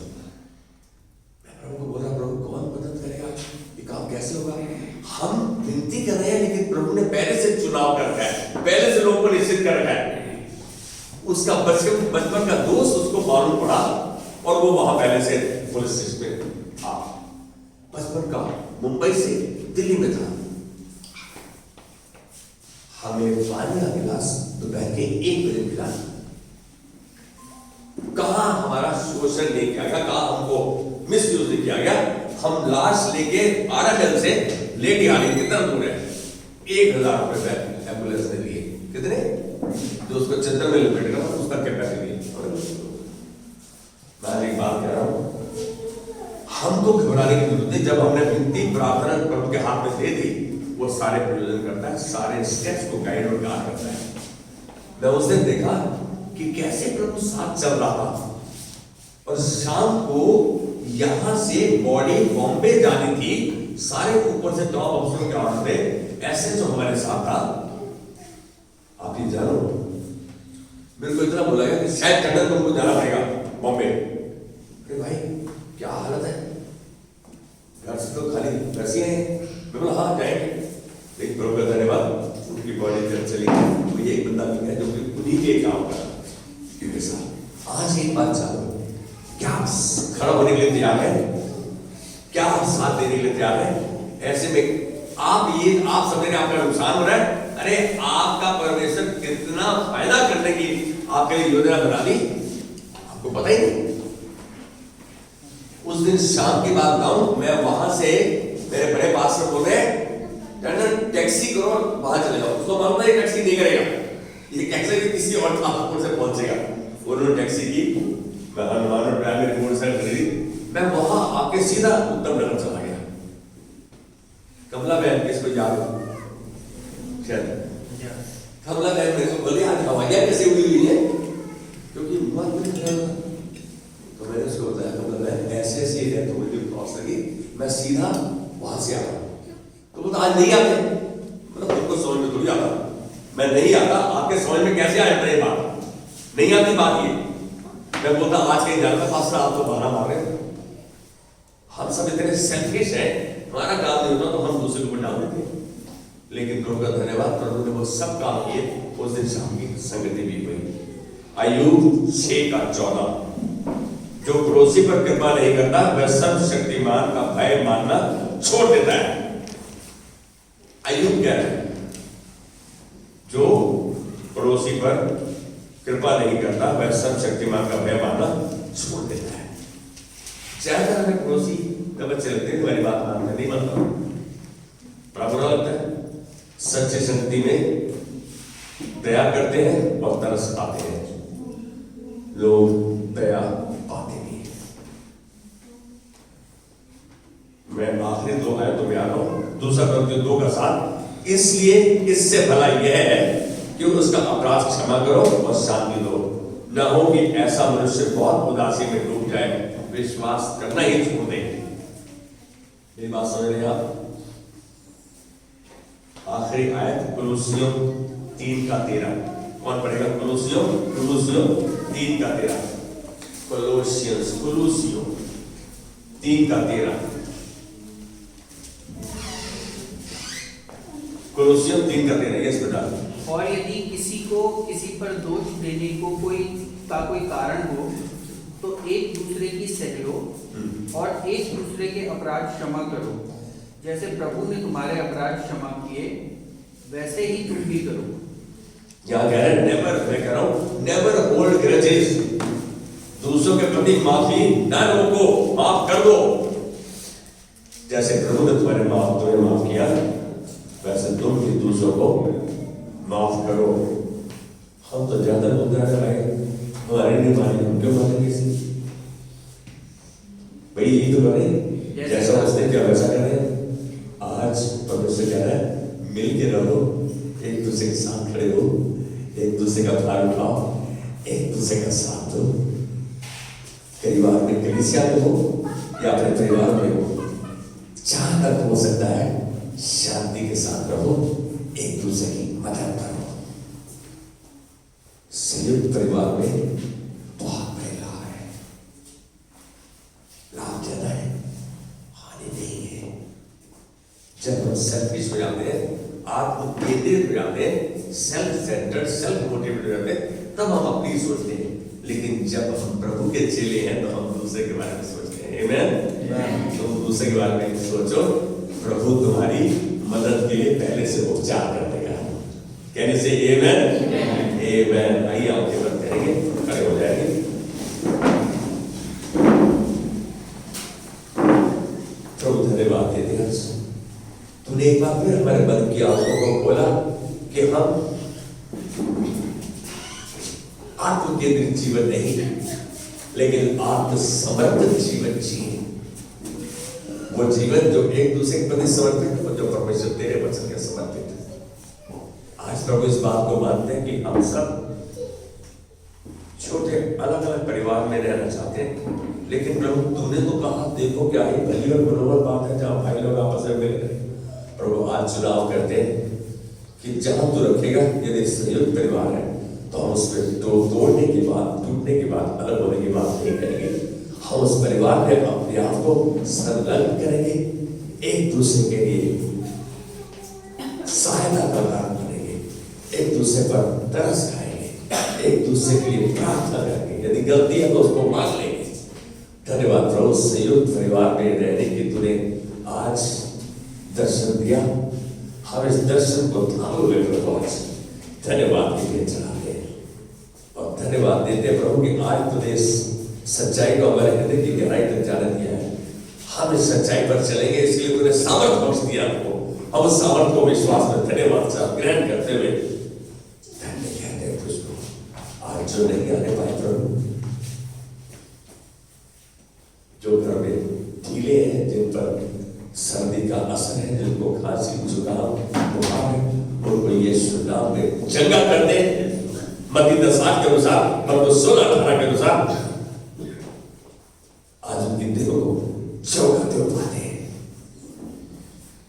Speaker 1: मैं प्रभु को बोला, प्रभु कौन मदद करेगा, ये काम कैसे होगा। हम विनती कर रहे हैं लेकिन प्रभु ने पहले से चुनाव कर रखा है, पहले से लोगों को निश्चित कर रखा है। उसका बचपन का दोस्त उसको मालूम पड़ा और वो वहां पहले से पुलिस स्टेशन में था। बचपन का मुंबई से दिल्ली में था। हमें पानी का गिलास दोपहर के 1 बजे मिला। कहां हमारा शोषण नहीं किया गया, कहां हमको मिसयूज नहीं किया गया। हम लाश लेके 12 जन से लेडी हाली कितना दूर है, 1000 रुपए एम्बुलेंस ने लिए। कितने, जो उसको चंद्र में लपेटेगा उसका कैपेसिटी है। मैं एक बात कह रहा हूं, हमको घबराने की जरूरत नहीं। जब हमने विनती प्रार्थना प्रभु के हाथ में दे दी, वो सारे प्रयोजन करता है, सारे स्टेप्स को गाइड और गार्ड करता है। मैं उस दिन देखा कि कैसे प्रभु साथ चल रहा था और शाम को यहां से बॉडी बॉम्बे जानी थी। सारे ऊपर से टॉप अफसरों के ऑर्डर थे, ऐसे जो हमारे साथ था। आप ये जानो, मेरे को इतना बोला गया कि शायद टंडन तुमको जाना पड़ेगा बॉम्बे। अरे भाई क्या हालत है, घर से तो खाली पैसे हैं। मैं बोला हाँ जाएंगे, लेकिन प्रभु का धन्यवाद उनकी बॉडी जब चली तो एक बंदा भी है जो कि उन्हीं के काम कर रहा है। क्योंकि साहब आज एक बात चालू, क्या खड़ा होने के लिए तैयार है, क्या आप साथ देने के लिए तैयार है। ऐसे में आप समझ रहे आपका नुकसान हो रहा है, अरे आपका परमेश्वर कितना फायदा करने की आपके लिए योजना बना दी, आपको पता ही नहीं। उस दिन शाम की बात बताऊं, मैं वहां से मेरे बड़े पास्टर बोल रहे टंडन टैक्सी करो वहां चले जाओ। उसको मालूम है ये टैक्सी नहीं करेगा, ये टैक्सी किसी और ठाकुर से पहुंचेगा। उन्होंने टैक्सी की, मैं हनुमान और प्राइमरी मोटरसाइकिल खरीदी, मैं वहां आके सीधा उत्तम नगर चला गया। कमला बहन किसको याद है शायद, कमला बहन मेरे को बोले आज हवाइयां कैसे उड़ी हुई है, क्योंकि विमान में नहीं था। तो मैंने उसको बताया कमला बहन ऐसे ऐसे है, तो मुझे क्रॉस लगी, मैं सीधा वहां से आया। तो बोलता आज नहीं आते, मतलब तुमको समझ में थोड़ी आता, मैं नहीं आता, आपके समझ में कैसे आया मेरी बात, नहीं आती बात ये। मैं बोलता आज कहीं जाना था, पास्टर आप तो बहाना मार रहे हो। हम सब इतने सेल्फिश हैं, हमारा काम नहीं होता तो हम दूसरे को डाल देते। लेकिन प्रभु का धन्यवाद, प्रभु ने वो सब काम किए। उस दिन शाम की संगति भी हुई। अय्यूब 6:14, जो पड़ोसी पर कृपा नहीं करता वह सर्वशक्तिमान का भय मानना छोड़ देता है। अय्यूब कह रहे हैं जो पड़ोसी पर कृपा नहीं करता वह सर्वशक्तिमान का भय मानना छोड़ देता है। ज्यादा हमें पड़ोसी जब बच्चे लगते हैं तुम्हारी बात मानते नहीं, मानता बड़ा बुरा लगता है। सच्ची संगति में दया करते हैं और तरस आते हैं, लोग दया पाते नहीं। मैं आखिरी 2 आयतों में आ रहा हूं, 2 Corinthians 2:7। इसलिए इससे भला यह है कि उसका अपराध क्षमा करो और शांति दो, न हो कि ऐसा मनुष्य बहुत उदासी में डूब जाए, विश्वास करना ही छोड़ दे। मेरी बात समझ रहे आप? आखिरी आयत कुलुसियों 3:13। कौन पढ़ेगा? कुलुसियों 3:13। कुलुसियों 3:13। कुलुसियों 3:13। यस बेटा।
Speaker 2: और यदि किसी को किसी पर दोष देने को कोई कारण हो तो एक दूसरे की सह लो और एक दूसरे के अपराध क्षमा करो, जैसे प्रभु ने तुम्हारे अपराध क्षमा किए वैसे ही तुम भी करो।
Speaker 1: यहाँ कह रहे हैं नेवर, मैं कह रहा हूं नेवर होल्ड ग्रजेस। दूसरों के प्रति माफी न रोको, माफ कर दो। जैसे प्रभु ने तुम्हें माफ किया वैसे तुम भी दूसरों को माफ करो। हम तो ज्यादा बोलते रहे भाई, हमारे नहीं माने, हम क्यों माने किसी? भाई यही तो करें, जैसा उसने क्या वैसा करें। आज परमेश्वर कह रहा है मिल के रहो, एक दूसरे के साथ खड़े हो, एक दूसरे का भार उठाओ, एक दूसरे का साथ दो। परिवार में कलीसिया में हो या अपने परिवार में हो, जहां तक हो सकता है शांति के साथ रहो, एक दूसरे की मदद करो। संयुक्त परिवार में बहुत बड़े लाभ है, लाभ ज्यादा है, हानि नहीं है। जब हम सेल्फिश हो जाते हैं, आत्म केंद्रित हो जाते हैं, सेल्फ सेंटर्ड, सेल्फ मोटिवेटेड हो जाते हैं, तब हम अपनी सोचते हैं। लेकिन जब हम प्रभु के चेले हैं तो हम दूसरे के बारे में सोचते हैं। आमीन। तुम दूसरे के बारे में सोचो, प्रभु तुम्हारी मदद के लिए पहले से उपचार कर देगा। कहने से आमीन, आमीन। आइए आपके बात करेंगे, खड़े हो जाएंगे। प्रभु धन्यवाद देते हैं, तूने एक बार फिर हमारे मन की आंखों को खोला कि हम आत्म केंद्रित जीवन नहीं लेकिन आत्म समर्पित जीवन जिए। वो जीवन जो एक दूसरे के प्रति समर्पित है, जो परमेश्वर तेरे वचन के समर्पित है। आज प्रभु इस बात को मानते हैं कि हम सब छोटे अलग अलग परिवार में रहना चाहते हैं, लेकिन प्रभु तूने तो कहा, देखो क्या ही भली और मनोबल बात है जहां भाई लोग आपस में मिल रहे। प्रभु आज चुनाव करते हैं कि जहां तू रखेगा, यदि संयुक्त परिवार है तो हम उसमें तोड़ने की बात, टूटने की बात, अलग होने की बात नहीं करेंगे। हम उस परिवार में अपने आप को संलग्न करेंगे, एक दूसरे के लिए सहायता प्रदान करेंगे, एक दूसरे पर तरस खाएंगे, एक दूसरे के लिए प्रार्थना करेंगे। यदि गलती है तो उसको मान लेंगे। धन्यवाद प्रभु, संयुक्त परिवार में रहने की तूने आज दर्शन दिया। हम इस दर्शन को थामे हुए प्रभु धन्यवाद के लिए चढ़ाते और धन्यवाद देते प्रभु कि आज तूने सच्चाई को हमारे हृदय की गहराई तक जाने दिया है। हम इस सच्चाई पर चलेंगे, इसलिए तूने सामर्थ बख्श दिया हमको। हम उस सामर्थ को विश्वास में धन्यवाद से ग्रहण करते हुए धन्य कहते हैं तुझको। आज जो नहीं आने पाए प्रभु, जो घर में ढीले हैं, जिन पर सर्दी का असर है, जिनको खांसी जुकाम बुखार है, उनको यीशु नाम में चंगा कर दे। मत्ती 10:8 के अनुसार, मरकुस 16:18 के अनुसार आज उनकी देहों को चौंकाते उठा दे।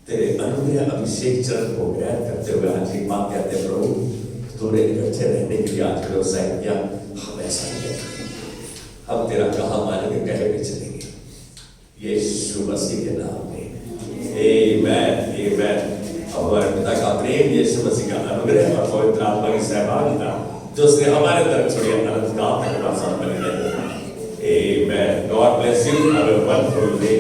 Speaker 1: तेरे अनुग्रह अभिषेक चरण को ग्रहण करते हुए आज एक बात कहते हैं प्रभु, तूने इकट्ठे रहने के लिए आज व्यवसाय किया। हम ऐसा नहीं करेंगे, हम तेरा कहा मानेंगे, कहे भी चलेंगे यीशु मसीह के नाम में। आमीन, आमीन। हमारे पिता का प्रेम, यीशु मसीह का अनुग्रह और पवित्र आत्मा की सहभागिता जो उसने हमारे तरफ छोड़ी अनंत काल तक हमारे साथ बने रहे। आमीन। God bless you, have a wonderful day.